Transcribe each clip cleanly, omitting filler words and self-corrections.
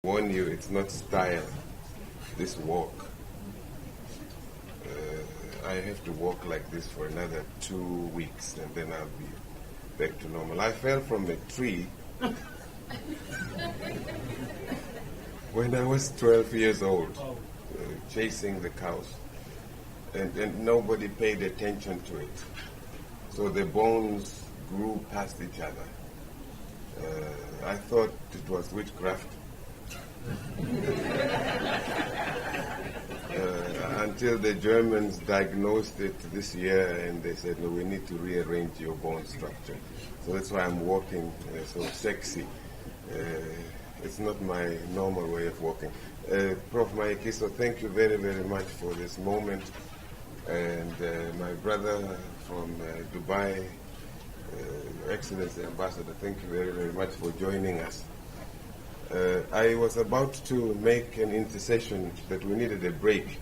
warn you, it's not style, this walk. I have to walk like this for another 2 weeks and then I'll be back to normal. I fell from a tree when I was 12 years old, chasing the cows, and nobody paid attention to it. So the bones grew past each other. I thought it was witchcraft. Until the Germans diagnosed it this year and they said, no, we need to rearrange your bone structure. So that's why I'm walking so sexy. It's not my normal way of walking. Prof. Maekiso, thank you very, very much for this moment. And my brother from Dubai, Excellency Ambassador, thank you very, very much for joining us. I was about to make an intercession that we needed a break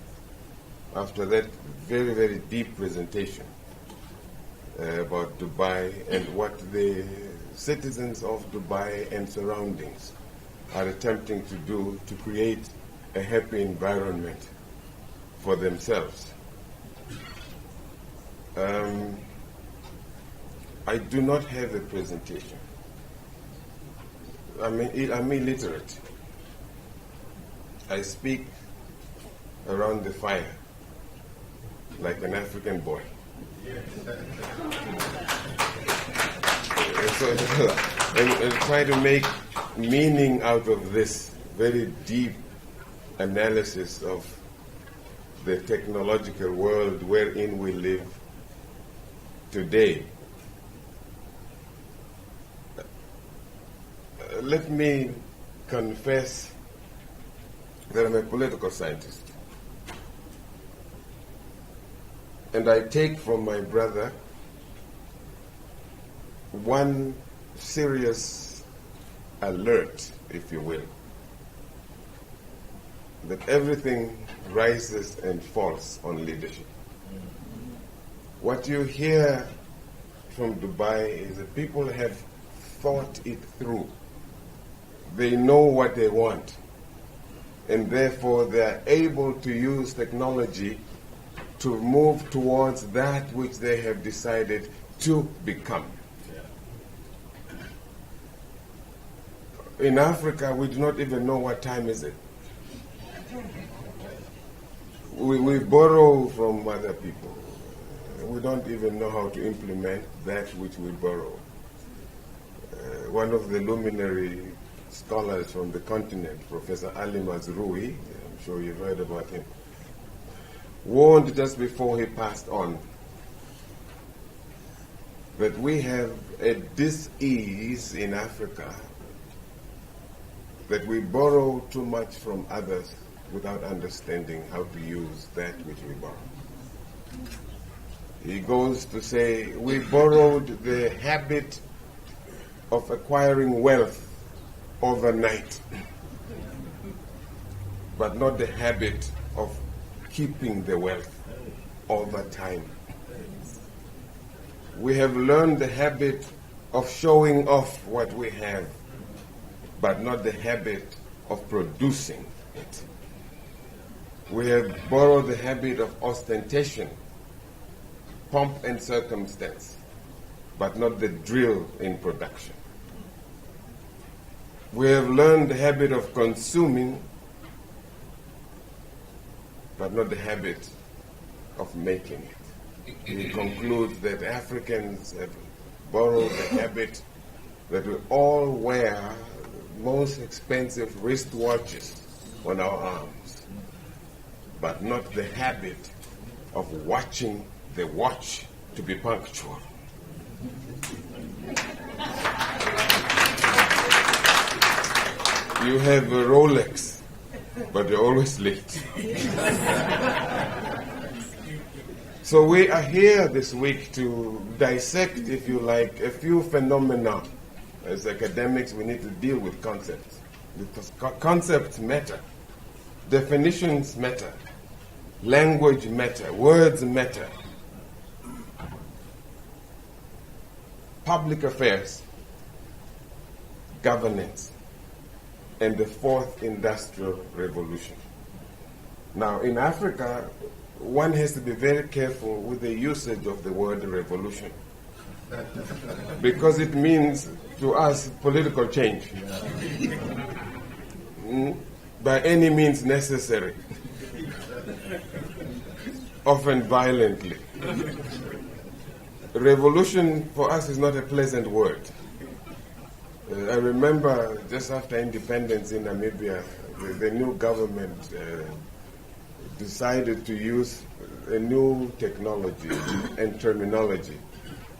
after that very, very deep presentation about Dubai and what the citizens of Dubai and surroundings are attempting to do to create a happy environment for themselves. I do not have a presentation. I'm illiterate. I speak around the fire like an African boy. And try to make meaning out of this very deep analysis of the technological world wherein we live today. Let me confess that I'm a political scientist. And I take from my brother one serious alert, if you will, that everything rises and falls on leadership. What you hear from Dubai is that people have thought it through. They know what they want, and therefore they are able to use technology to move towards that which they have decided to become. In Africa, we do not even know what time is it. We borrow from other people. We don't even know how to implement that which we borrow. One of the luminary scholars from the continent, Professor Ali Mazrui, I'm sure you've heard about him, warned just before he passed on that we have a dis-ease in Africa, that we borrow too much from others without understanding how to use that which we borrow. He goes to say, we borrowed the habit of acquiring wealth overnight, but not the habit of keeping the wealth over time. We have learned the habit of showing off what we have, but not the habit of producing it. We have borrowed the habit of ostentation, pomp and circumstance, but not the drill in production. We have learned the habit of consuming, but not the habit of making it. He concludes that Africans have borrowed the habit that we all wear most expensive wristwatches on our arms, but not the habit of watching the watch to be punctual. You have a Rolex, but you're always late. So we are here this week to dissect, if you like, a few phenomena. As academics, we need to deal with concepts, because concepts matter. Definitions matter. Language matter. Words matter. Public affairs, governance, and the fourth industrial revolution. Now, in Africa, one has to be very careful with the usage of the word revolution because it means to us political change by any means necessary, often violently. Revolution for us is not a pleasant word. I remember just after independence in Namibia, the new government decided to use a new technology and terminology.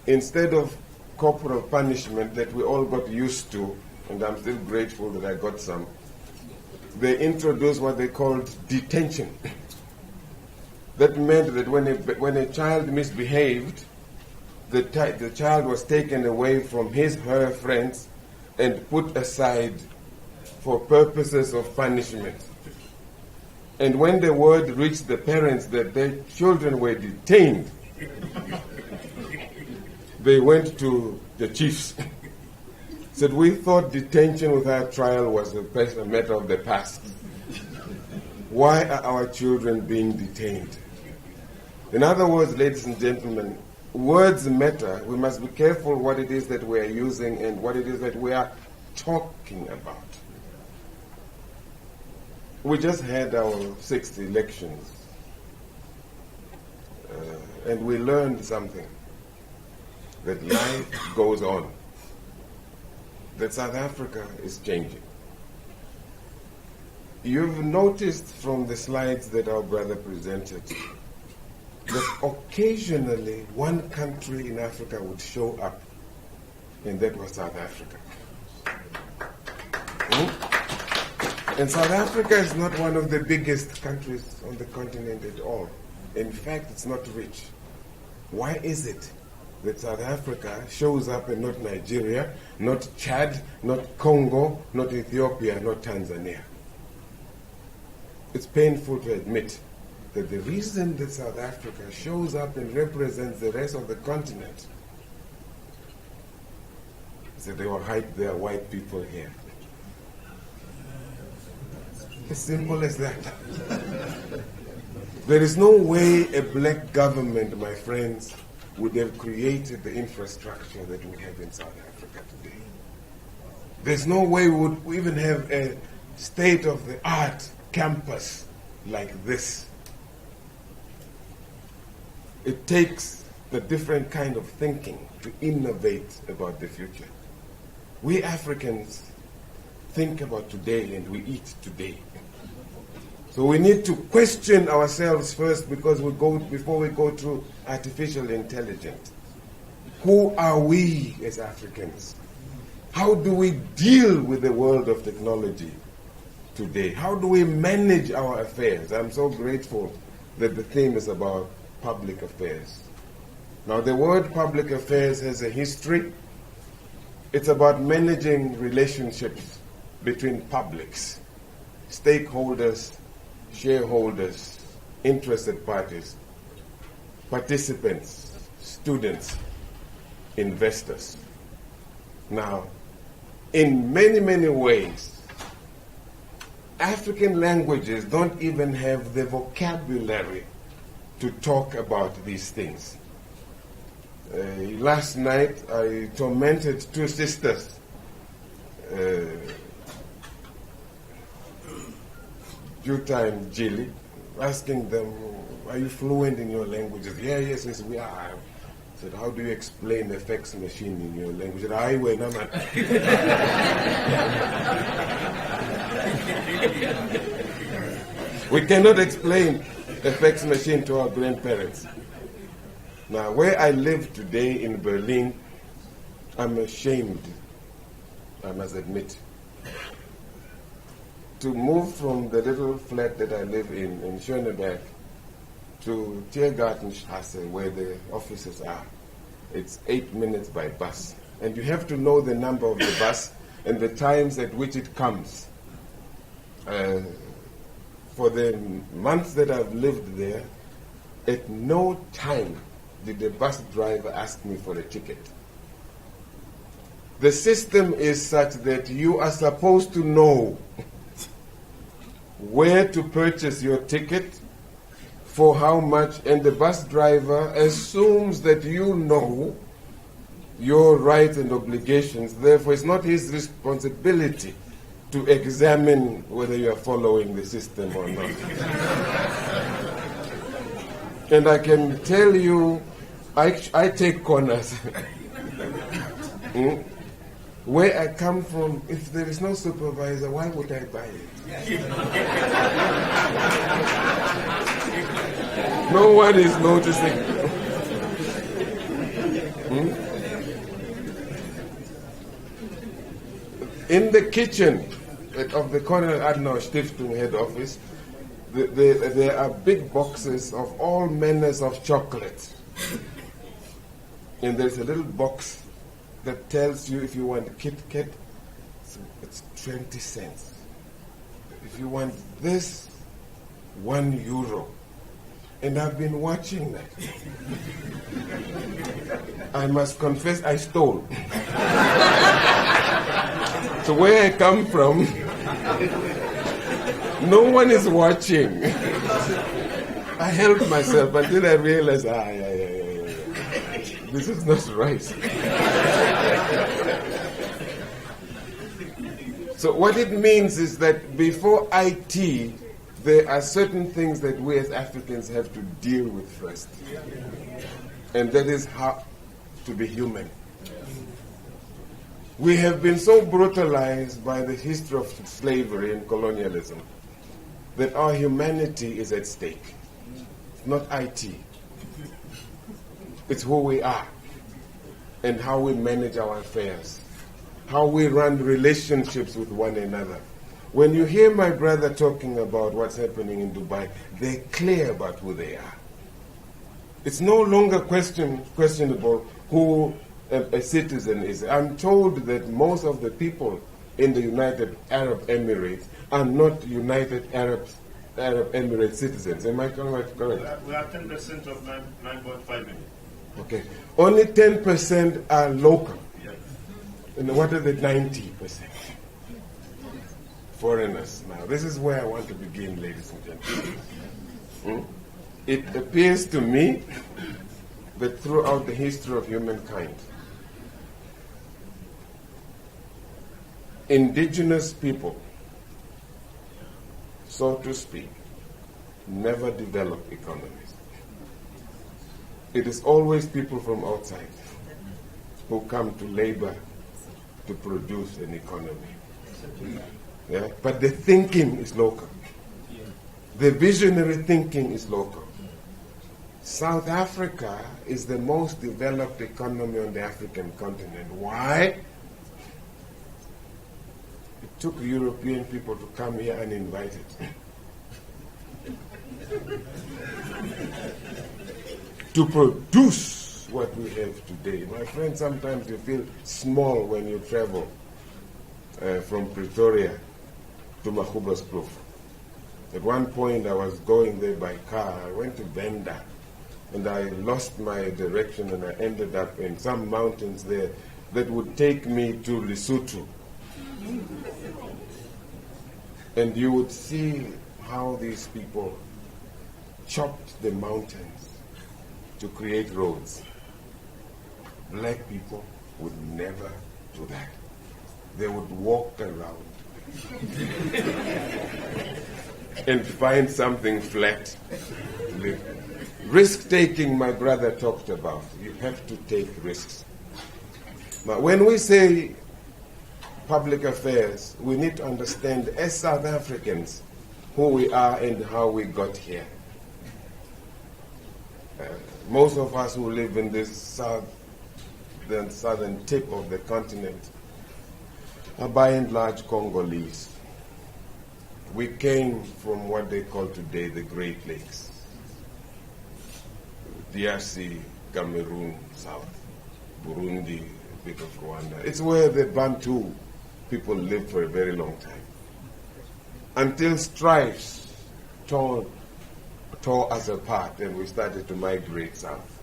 Instead of corporal punishment that we all got used to, and I'm still grateful that I got some, they introduced what they called detention. That meant that when a child misbehaved, the child was taken away from her friends and put aside for purposes of punishment. And when the word reached the parents that their children were detained, they went to the chiefs. Said, we thought detention without trial was a matter of the past. Why are our children being detained? In other words, ladies and gentlemen, words matter. We must be careful what it is that we are using and what it is that we are talking about. We just had our 6th elections, and we learned something, that life goes on, that South Africa is changing. You've noticed from the slides that our brother presented that occasionally one country in Africa would show up, and that was South Africa. And South Africa is not one of the biggest countries on the continent at all. In fact, it's not rich. Why is it that South Africa shows up and not Nigeria, not Chad, not Congo, not Ethiopia, not Tanzania? It's painful to admit that the reason that South Africa shows up and represents the rest of the continent is that there are white people here. As simple as that. There is no way a black government, my friends, would have created the infrastructure that we have in South Africa today. There's no way we would even have a state-of-the-art campus like this. It takes the different kind of thinking to innovate about the future. We Africans think about today and we eat today. So we need to question ourselves first before we go to artificial intelligence. Who are we as Africans? How do we deal with the world of technology today? How do we manage our affairs? I'm so grateful that the theme is about public affairs. Now, the word public affairs has a history. It's about managing relationships between publics, stakeholders, shareholders, interested parties, participants, students, investors. Now, in many, many ways, African languages don't even have the vocabulary to talk about these things. Last night, I tormented 2 sisters. Juta and Jilly, asking them, are you fluent in your languages? Yeah, yes, we are. I said, how do you explain the fax machine in your language? I went, we cannot explain a fax machine to our grandparents. Now, where I live today in Berlin, I'm ashamed, I must admit, to move from the little flat that I live in Schöneberg, to Tiergartenstrasse, where the offices are. It's 8 minutes by bus. And you have to know the number of the bus and the times at which it comes. For the months that I've lived there, at no time did the bus driver ask me for a ticket. The system is such that you are supposed to know where to purchase your ticket, for how much, and the bus driver assumes that you know your rights and obligations. Therefore, it's not his responsibility to examine whether you are following the system or not. And I can tell you, I take corners. Where I come from, if there is no supervisor, why would I buy it? No one is noticing. In the kitchen of the Konrad Adenauer Stiftung head office, there are big boxes of all manners of chocolate. And there's a little box that tells you if you want Kit Kat, it's 20 cents. If you want this, €1. And I've been watching that. I must confess I stole. So where I come from, no one is watching. I helped myself until I realized, this is not right. So what it means is that before IT, there are certain things that we as Africans have to deal with first. And that is how to be human. We have been so brutalized by the history of slavery and colonialism that our humanity is at stake. It's not IT. It's who we are and how we manage our affairs, how we run relationships with one another. When you hear my brother talking about what's happening in Dubai, they're clear about who they are. It's no longer questionable who a citizen is. I'm told that most of the people in the United Arab Emirates are not United Arab Emirates citizens. Am I correct? We are 10% of 9.5 million. Okay. Only 10% are local. Yes. And what are the 90%? Foreigners. Now, this is where I want to begin, ladies and gentlemen. It appears to me that throughout the history of humankind, indigenous people, so to speak, never develop economies. It is always people from outside who come to labor to produce an economy. Yeah? But the thinking is local. The visionary thinking is local. South Africa is the most developed economy on the African continent. Why? It took European people to come here uninvited. To produce what we have today. My friend, sometimes you feel small when you travel from Pretoria to Magoebaskloof. At one point I was going there by car. I went to Venda and I lost my direction and I ended up in some mountains there that would take me to Lesotho. And you would see how these people chopped the mountains to create roads. Black people would never do that. They would walk around and find something flat to live. Risk-taking, my brother talked about. You have to take risks. Now, when we say public affairs, we need to understand, as South Africans, who we are and how we got here. Most of us who live in this southern tip of the continent are by and large Congolese. We came from what they call today the Great Lakes. DRC, Cameroon, South, Burundi, a bit of Rwanda. It's where the Bantu people lived for a very long time. Until strifes tore us apart and we started to migrate south.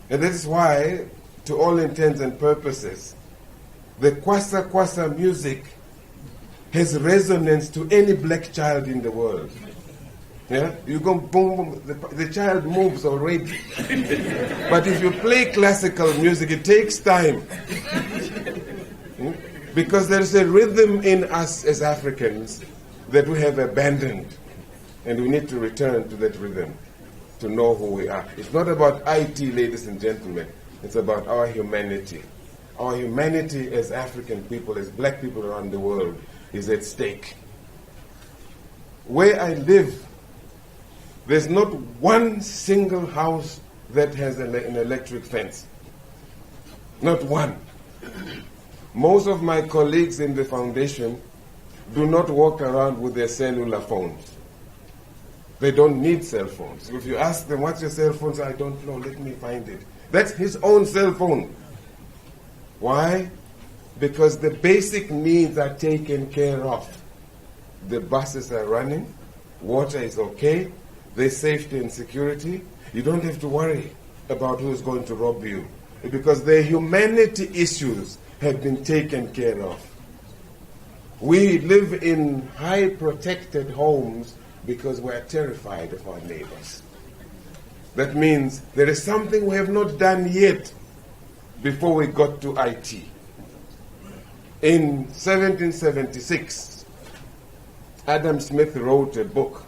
And this is why, to all intents and purposes, the Kwasa Kwasa music has resonance to any black child in the world. Yeah? You go boom, boom, the child moves already. But if you play classical music, it takes time. Because there's a rhythm in us as Africans that we have abandoned. And we need to return to that rhythm to know who we are. It's not about IT, ladies and gentlemen. It's about our humanity. Our humanity as African people, as black people around the world, is at stake. Where I live, there's not one single house that has an electric fence. Not one. Most of my colleagues in the foundation do not walk around with their cellular phones. They don't need cell phones. If you ask them, what's your cell phone? I don't know, let me find it. That's his own cell phone. Why? Because the basic needs are taken care of. The buses are running, water is okay, there's safety and security. You don't have to worry about who's going to rob you, because the humanity issues have been taken care of. We live in high protected homes because we are terrified of our neighbors. That means there is something we have not done yet before we got to IT. In 1776, Adam Smith wrote a book,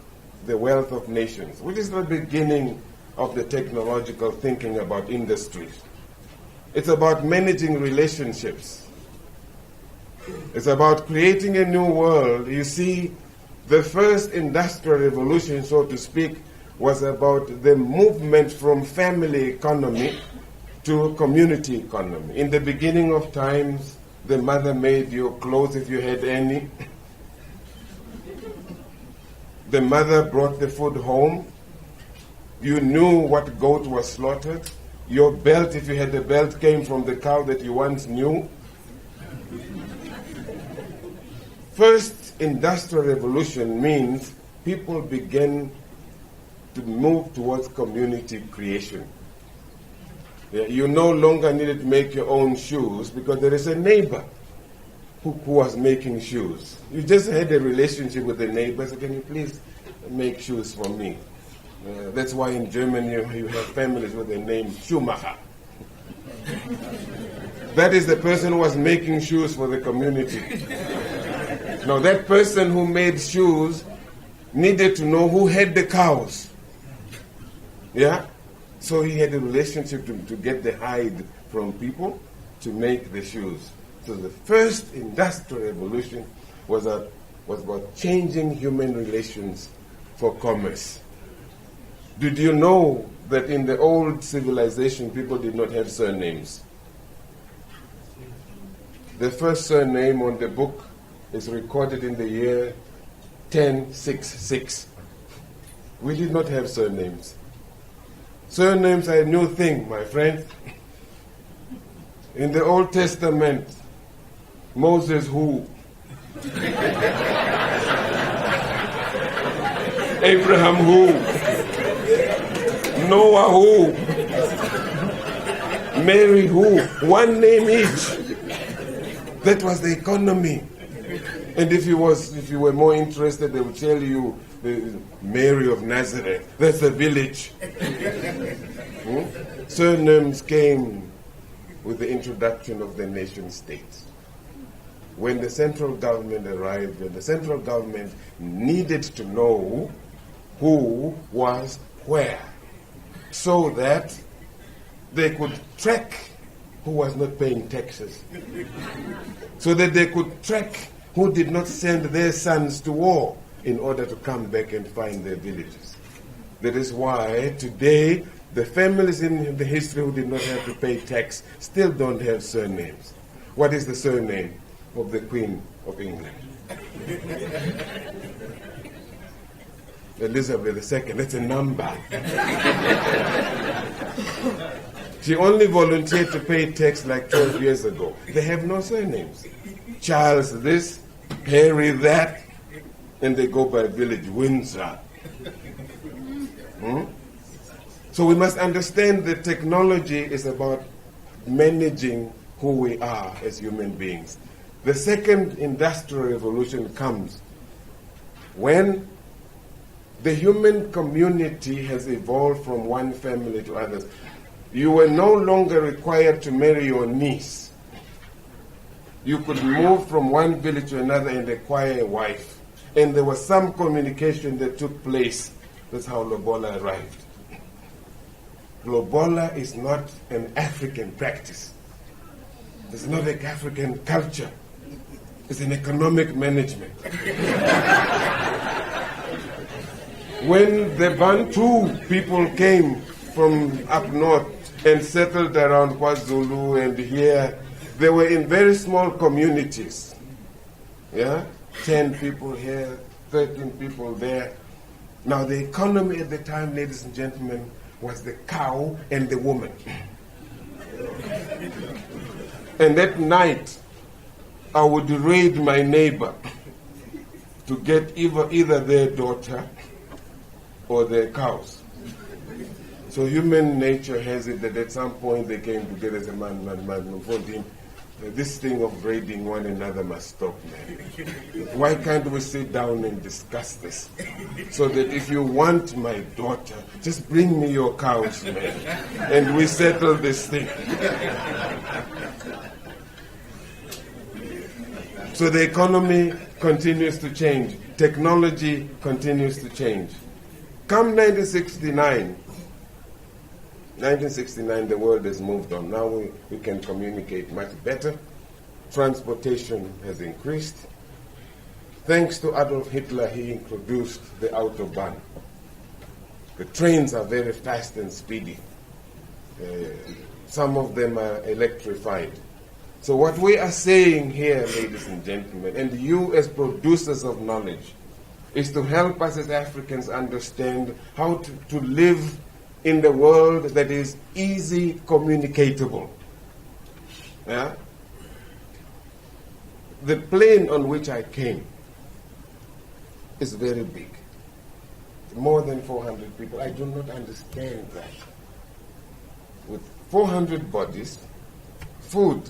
The Wealth of Nations, which is the beginning of the technological thinking about industries. It's about managing relationships. It's about creating a new world. You see, the first industrial revolution, so to speak, was about the movement from family economy to community economy. In the beginning of times, the mother made your clothes if you had any. The mother brought the food home. You knew what goat was slaughtered. Your belt, if you had a belt, came from the cow that you once knew. First industrial revolution means people began to move towards community creation. You no longer needed to make your own shoes because there is a neighbor who was making shoes. You just had a relationship with the neighbor, so can you please make shoes for me? That's why in Germany you have families with the name Schumacher. That is the person who was making shoes for the community. Now that person who made shoes needed to know who had the cows. Yeah? So he had a relationship to get the hide from people to make the shoes. So the first industrial revolution was about changing human relations for commerce. Did you know that in the old civilization people did not have surnames? The first surname on the book is recorded in the year 1066. We did not have surnames. Surnames are a new thing, my friend. In the Old Testament, Moses who? Abraham who? Noah who? Mary who? One name each. That was the economy. And if you were more interested, they would tell you Mary of Nazareth. That's a village. Surnames came with the introduction of the nation state. When the central government arrived, and the central government needed to know who was where, so that they could track who was not paying taxes, so that they could track who did not send their sons to war in order to come back and find their villages. That is why today the families in the history who did not have to pay tax still don't have surnames. What is the surname of the Queen of England? Elizabeth II, that's a number. She only volunteered to pay tax like 12 years ago. They have no surnames. Charles this, Harry that, and they go by village, Windsor. So we must understand that technology is about managing who we are as human beings. The second industrial revolution comes when the human community has evolved from one family to others. You were no longer required to marry your niece. You could move from one village to another and acquire a wife. And there was some communication that took place. That's how Lobola arrived. Lobola is not an African practice. It's not an African culture. It's an economic management. When the Bantu people came from up north and settled around KwaZulu and here, they were in very small communities. Yeah? 10 people here, 13 people there. Now the economy at the time, ladies and gentlemen, was the cow and the woman. And at night, I would raid my neighbor to get either their daughter or their cows. So human nature has it that at some point they came together as a man, told him, this thing of raiding one another must stop, man. Why can't we sit down and discuss this? So that if you want my daughter, just bring me your cows, man, and we settle this thing. So the economy continues to change. Technology continues to change. Come 1969, the world has moved on. Now we can communicate much better. Transportation has increased. Thanks to Adolf Hitler, he introduced the Autobahn. The trains are very fast and speedy. Some of them are electrified. So what we are saying here, ladies and gentlemen, and you as producers of knowledge, is to help us as Africans understand how to live in the world that is easy communicatable. Yeah? The plane on which I came is very big. More than 400 people. I do not understand that. With 400 bodies, food,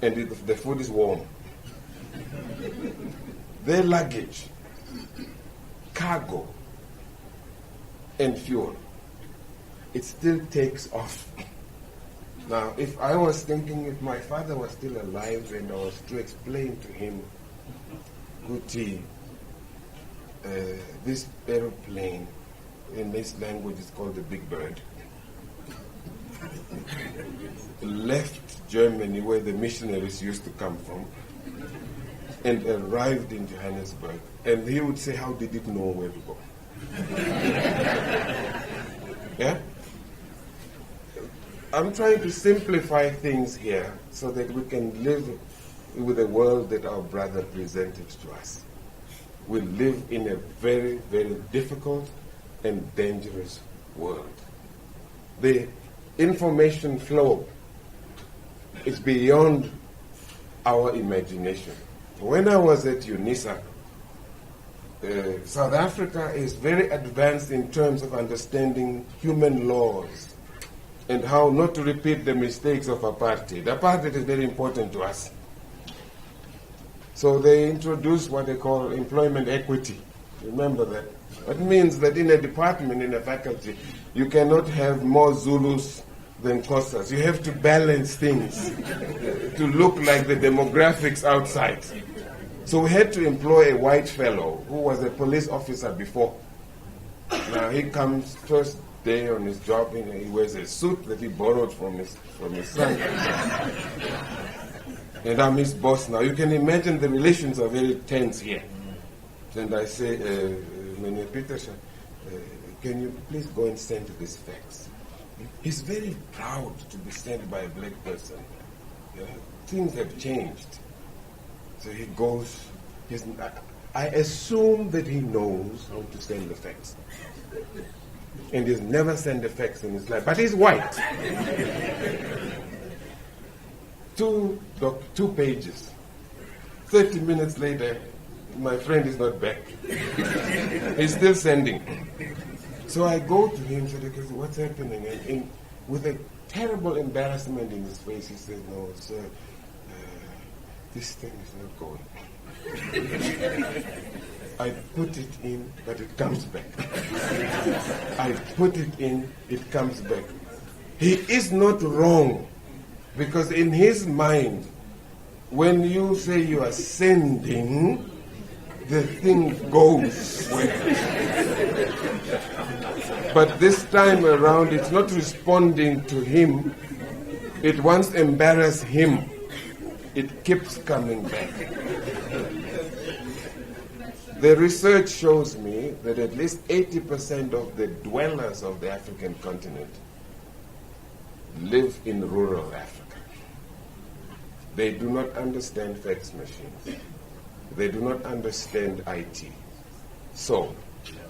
and the food is warm. Their luggage, cargo, and fuel. It still takes off. Now, if I was thinking if my father was still alive and I was to explain to him, Guti, this aeroplane in this language is called the Big Bird, left Germany where the missionaries used to come from and arrived in Johannesburg, and he would say, how did it know where to go? Yeah? I'm trying to simplify things here so that we can live with the world that our brother presented to us. We live in a very, very difficult and dangerous world. The information flow is beyond our imagination. When I was at UNISA, South Africa is very advanced in terms of understanding human laws and how not to repeat the mistakes of apartheid. Apartheid is very important to us. So they introduced what they call employment equity. Remember that. That means that in a department, in a faculty, you cannot have more Zulus than Xhosas. You have to balance things to look like the demographics outside. So we had to employ a white fellow who was a police officer before. Now he comes first day on his job and he wears a suit that he borrowed from his son. And I'm his boss now. You can imagine the relations are very tense here. And I say, Mr. Peterson, can you please go and send this fax? He's very proud to be sent by a black person. Things have changed. So he goes, I assume that he knows how to send the fax. And he's never sent a fax in his life, but he's white. Two pages. 30 minutes later, my friend is not back. He's still sending. So I go to him and say, what's happening? And with a terrible embarrassment in his face. He said, "No, sir, this thing is not going. I put it in, but it comes back. I put it in, it comes back." He is not wrong, because in his mind, when you say you are sending, the thing goes. But this time around, it's not responding to him. It once embarrassed him. It keeps coming back. The research shows me that at least 80% of the dwellers of the African continent live in rural Africa. They do not understand fax machines. They do not understand IT. So,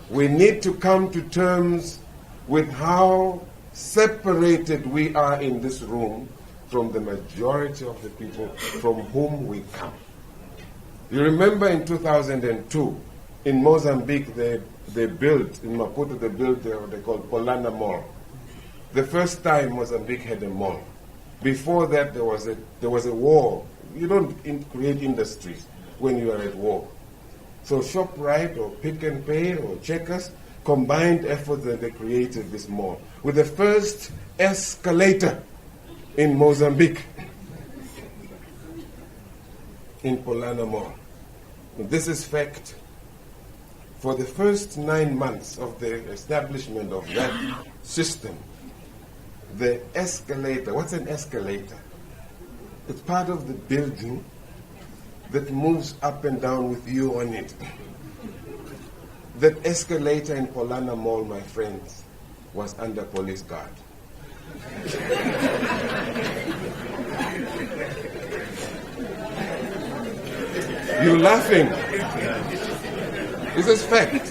we need to come to terms with how separated we are in this room from the majority of the people from whom we come. You remember in 2002, in Mozambique, they built, in Maputo, they built what they call Polana Mall. The first time Mozambique had a mall. Before that, there was a war. You don't create industries when you are at war. So ShopRite or Pick and Pay or Checkers combined efforts and they created this mall with the first escalator in Mozambique, in Polana Mall. This is fact. For the first 9 months of the establishment of that system, the escalator, what's an escalator? It's part of the building that moves up and down with you on it. That escalator in Polana Mall, my friends, was under police guard. You're laughing. This is fact.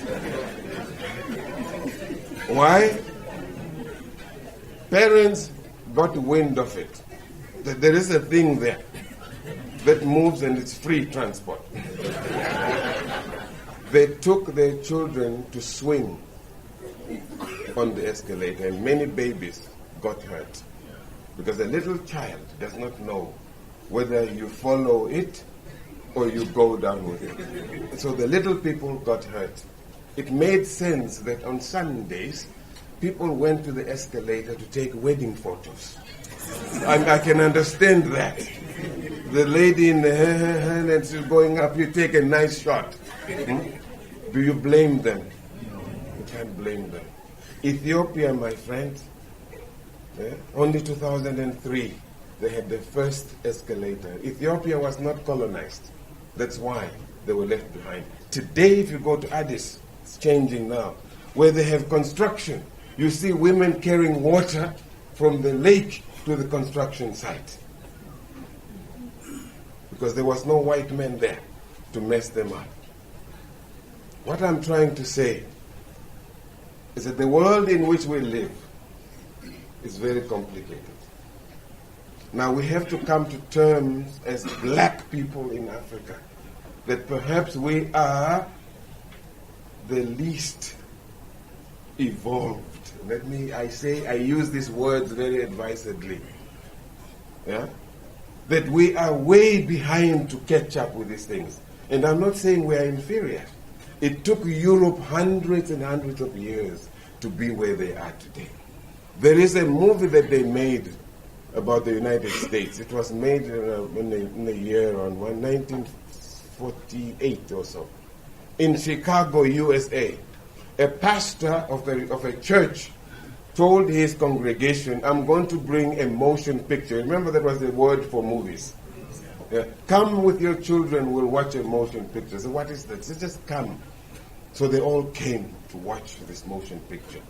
Why? Parents got wind of it. That there is a thing there that moves and it's free transport. They took their children to swing on the escalator, and many babies got hurt because a little child does not know whether you follow it or you go down with it. So the little people got hurt. It made sense that on Sundays, people went to the escalator to take wedding photos. And I can understand that. The lady in the hand and she's going up, you take a nice shot. Do you blame them? You can't blame them. Ethiopia, my friend, only 2003, they had the first escalator. Ethiopia was not colonized. That's why they were left behind. Today, if you go to Addis, it's changing now, where they have construction, you see women carrying water from the lake to the construction site. Because there was no white man there to mess them up. What I'm trying to say is that the world in which we live is very complicated. Now we have to come to terms as black people in Africa that perhaps we are the least evolved. I use these words very advisedly. Yeah? That we are way behind to catch up with these things. And I'm not saying we are inferior. It took Europe hundreds and hundreds of years to be where they are today. There is a movie that they made about the United States. It was made in the year on 1948 or so, in Chicago, USA. A pastor of a church told his congregation, I'm going to bring a motion picture. Remember, that was the word for movies. Come with your children, we'll watch a motion picture. So what is that? So just come. So they all came to watch this motion picture.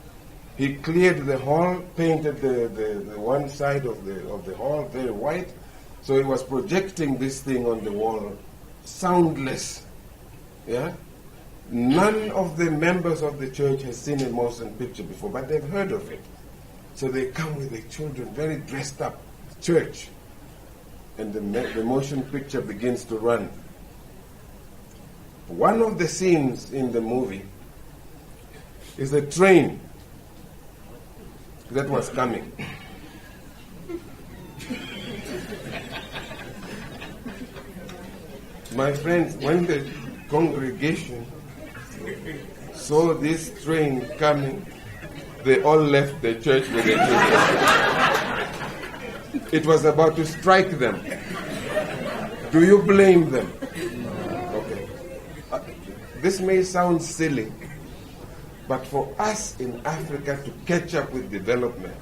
He cleared the hall, painted the one side of the hall very white. So he was projecting this thing on the wall, soundless. Yeah? None of the members of the church has seen a motion picture before, but they've heard of it. So they come with their children, very dressed up, church. And the motion picture begins to run. One of the scenes in the movie is a train that was coming. My friends, when the congregation saw this train coming, they all left the church with the train. It was about to strike them. Do you blame them? Okay. This may sound silly, but for us in Africa to catch up with development,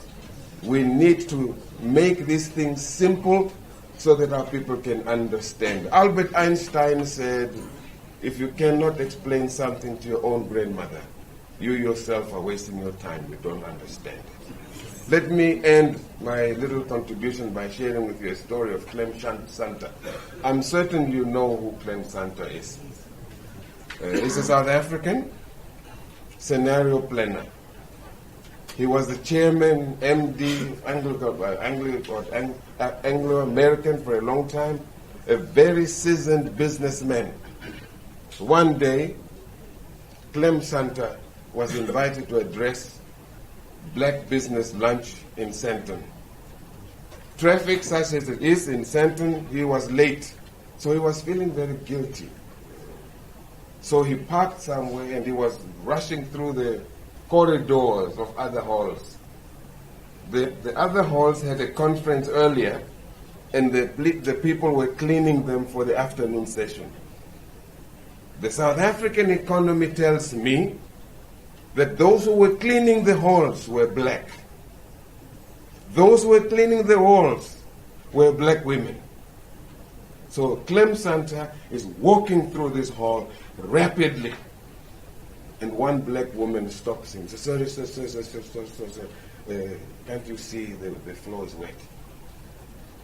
we need to make these things simple so that our people can understand. Albert Einstein said, if you cannot explain something to your own grandmother, you yourself are wasting your time. You don't understand it. Let me end my little contribution by sharing with you a story of Clem Santa. I'm certain you know who Clem Santa is. He's a South African scenario planner. He was the chairman, MD, Anglo-American for a long time, a very seasoned businessman. One day, Clem Santa was invited to address Black Business Lunch in Sandton. Traffic such as it is in Sandton, he was late, so he was feeling very guilty. So he parked somewhere and he was rushing through the corridors of other halls. The other halls had a conference earlier, and the people were cleaning them for the afternoon session. The South African economy tells me that those who were cleaning the halls were black. Those who were cleaning the halls were black women. So Clem Santa is walking through this hall rapidly, and one black woman stops him. Says, sorry, sir, can't you see the floor is wet?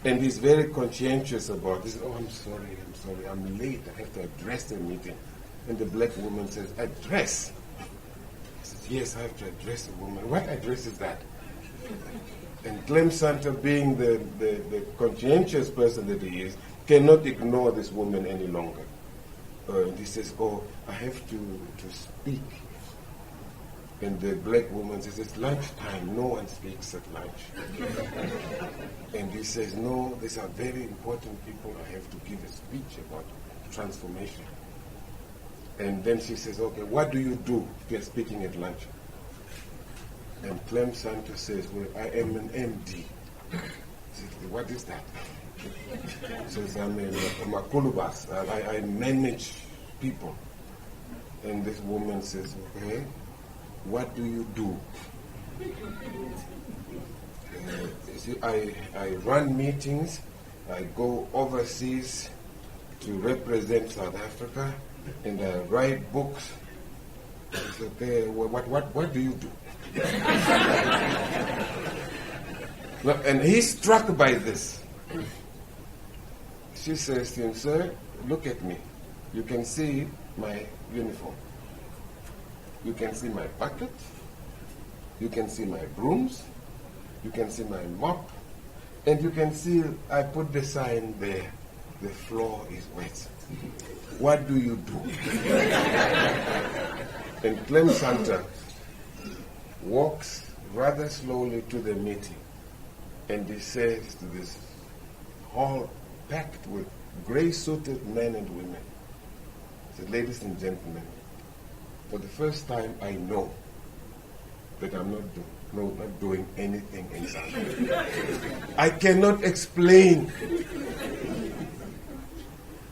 And he's very conscientious about this. Oh, I'm sorry, I'm late. I have to address the meeting. And the black woman says, address? He says, yes, I have to address the woman. What address is that? And Clem Santa, being the conscientious person that he is, cannot ignore this woman any longer. And he says, oh, I have to speak. And the black woman says, it's lunchtime. No one speaks at lunch. And he says, no, these are very important people. I have to give a speech about transformation. And then she says, okay, what do you do if you're speaking at lunch? And Clem Santa says, well, I am an MD. He says, what is that? He says, I'm a makulubas. I manage people. And this woman says, okay, what do you do? I run meetings. I go overseas to represent South Africa, and I write books. I said, okay, what do you do? And he's struck by this. She says to him, sir, look at me. You can see my uniform. You can see my bucket. You can see my brooms. You can see my mop. And you can see I put the sign there. The floor is wet. What do you do? And Clem Santa walks rather slowly to the meeting, and he says to this hall packed with gray-suited men and women, he said, ladies and gentlemen, for the first time I know that I'm not doing anything in South Africa. I cannot explain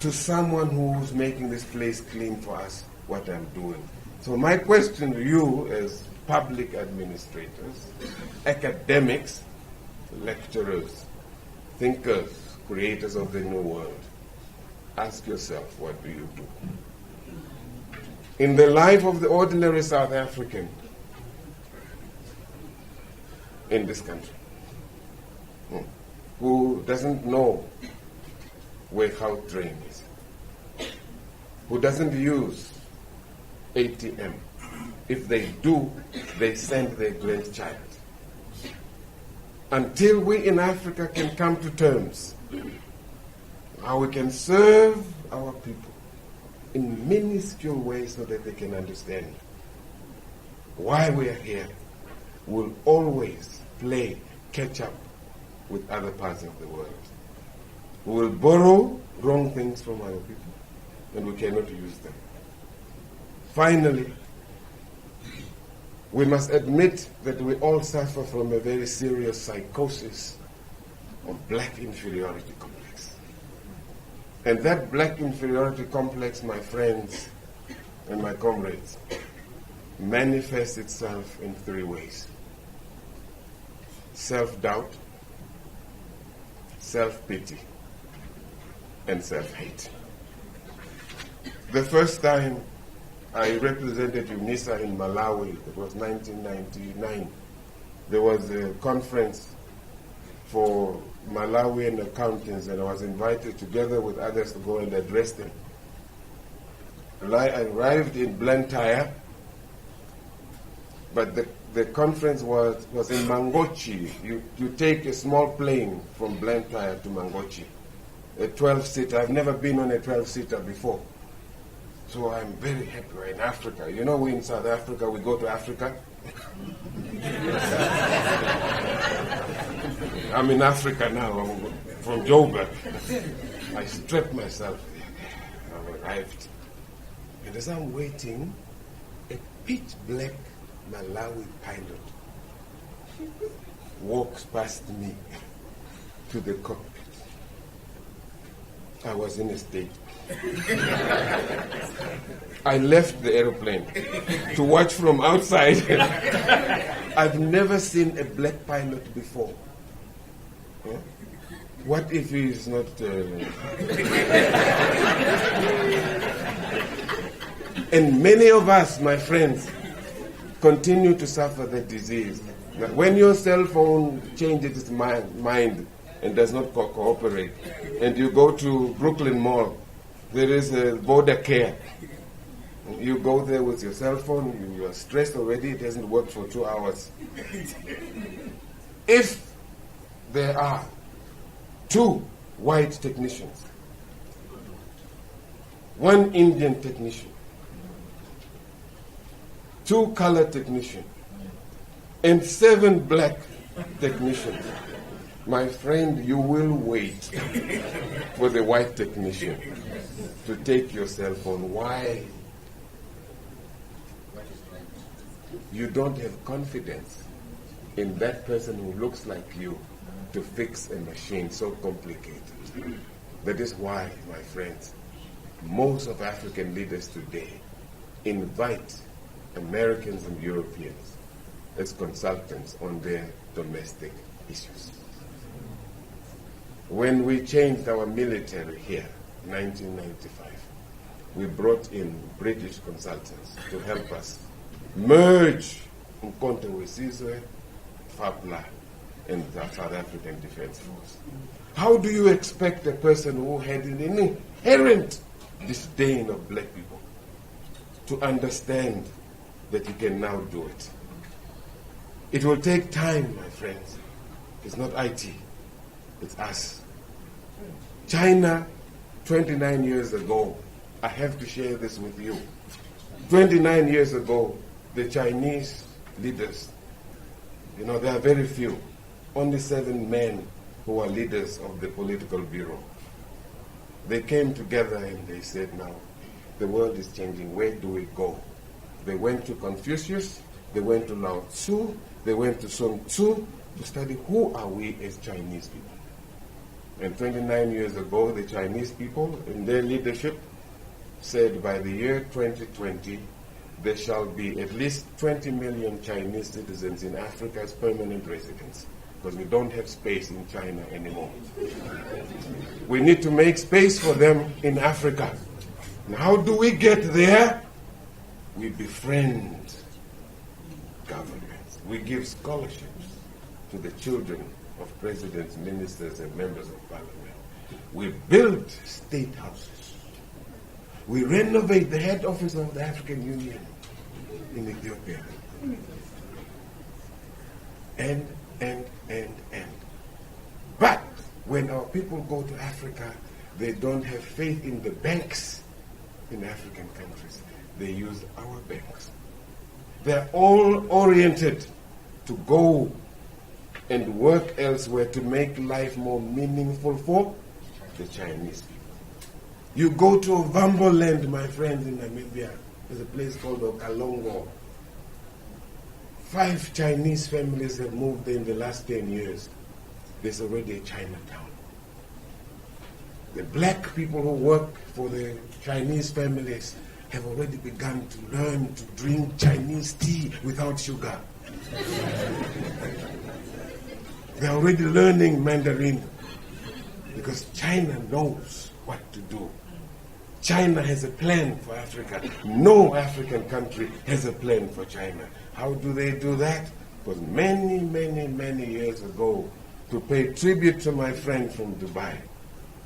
to someone who's making this place clean for us what I'm doing. So my question to you as public administrators, academics, lecturers, thinkers, creators of the new world, ask yourself, what do you do? In the life of the ordinary South African in this country, who doesn't know where Gautrain is, who doesn't use ATM. If they do, they send their grandchild. Until we in Africa can come to terms how we can serve our people in minuscule ways so that they can understand why we are here, we'll always play catch up with other parts of the world. We will borrow wrong things from other people. and we cannot use them. Finally, we must admit that we all suffer from a very serious psychosis of black inferiority complex. And that black inferiority complex, my friends and my comrades, manifests itself in three ways: self-doubt, self-pity, and self-hate. The first time I represented UNISA in Malawi, it was 1999. There was a conference for Malawian accountants, and I was invited together with others to go and address them. I arrived in Blantyre, but the conference was in Mangochi. You take a small plane from Blantyre to Mangochi, a 12-seater. I've never been on a 12-seater before. So I'm very happy we're in Africa. You know, we in South Africa, we go to Africa. I'm in Africa now. I'm from Joburg. I strapped myself. I arrived. And as I'm waiting, a pitch black Malawi pilot walks past me to the cockpit. I was in a state. I left the aeroplane to watch from outside. I've never seen a black pilot before. Yeah? What if he is not... And many of us, my friends, continue to suffer the disease. Now, when your cell phone changes its mind and does not cooperate, and you go to Brooklyn Mall, there is a border care. You go there with your cell phone, you are stressed already, it hasn't worked for 2 hours. If there are 2 white technicians, 1 Indian technician, 2 colored technicians, and 7 black technicians, my friend, you will wait for the white technician to take your cell phone. Why? You don't have confidence in that person who looks like you to fix a machine so complicated. That is why, my friends, most of African leaders today invite Americans and Europeans as consultants on their domestic issues. When we changed our military here, 1995, we brought in British consultants to help us merge Umkhonto weSizwe, FAPLA, and the South African Defense Force. How do you expect a person who had an inherent disdain of black people to understand that he can now do it? It will take time, my friends. It's not IT. It's us. China, 29 years ago, I have to share this with you. 29 years ago, the Chinese leaders, there are very few, only 7 men who are leaders of the political bureau. They came together and they said, now, the world is changing. Where do we go? They went to Confucius, they went to Lao Tzu, they went to Sun Tzu to study who are we as Chinese people. And 29 years ago, the Chinese people, in their leadership, said by the year 2020, there shall be at least 20 million Chinese citizens in Africa as permanent residents, because we don't have space in China anymore. We need to make space for them in Africa. And how do we get there? We befriend governments. We give scholarships to the children of presidents, ministers, and members of parliament. We build state houses. We renovate the head office of the African Union in Ethiopia. And. But when our people go to Africa, they don't have faith in the banks in African countries. They use our banks. They're all oriented to go and work elsewhere to make life more meaningful for the Chinese people. You go to Ovambo land, my friends, in Namibia. There's a place called Okalongo. 5 Chinese families have moved there in the last 10 years. There's already a Chinatown. The black people who work for the Chinese families have already begun to learn to drink Chinese tea without sugar. They're already learning Mandarin because China knows what to do. China has a plan for Africa. No African country has a plan for China. How do they do that? Because many, many, many years ago, to pay tribute to my friend from Dubai,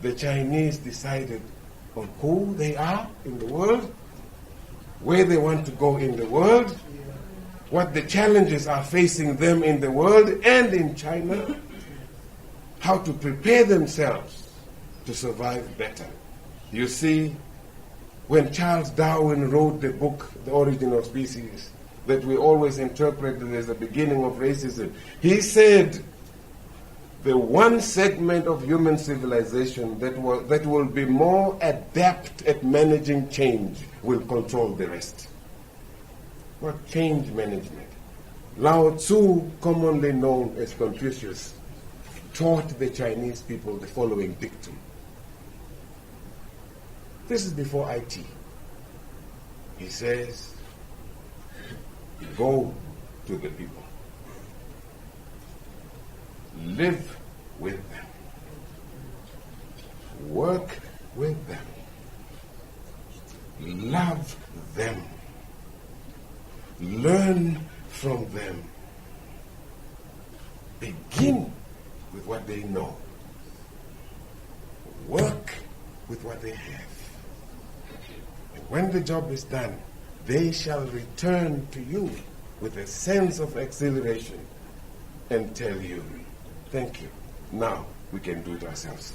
the Chinese decided on who they are in the world, where they want to go in the world, what the challenges are facing them in the world and in China, how to prepare themselves to survive better. You see, when Charles Darwin wrote the book, The Origin of Species, that we always interpreted as the beginning of racism, he said the one segment of human civilization that will be more adept at managing change will control the rest. What change management? Lao Tzu, commonly known as Confucius, taught the Chinese people the following dictum. This is before IT. He says, go to the people. Live with them. Work with them. Love them. Learn from them. Begin with what they know. Work with what they have. And when the job is done, they shall return to you with a sense of exhilaration and tell you, thank you. Now we can do it ourselves.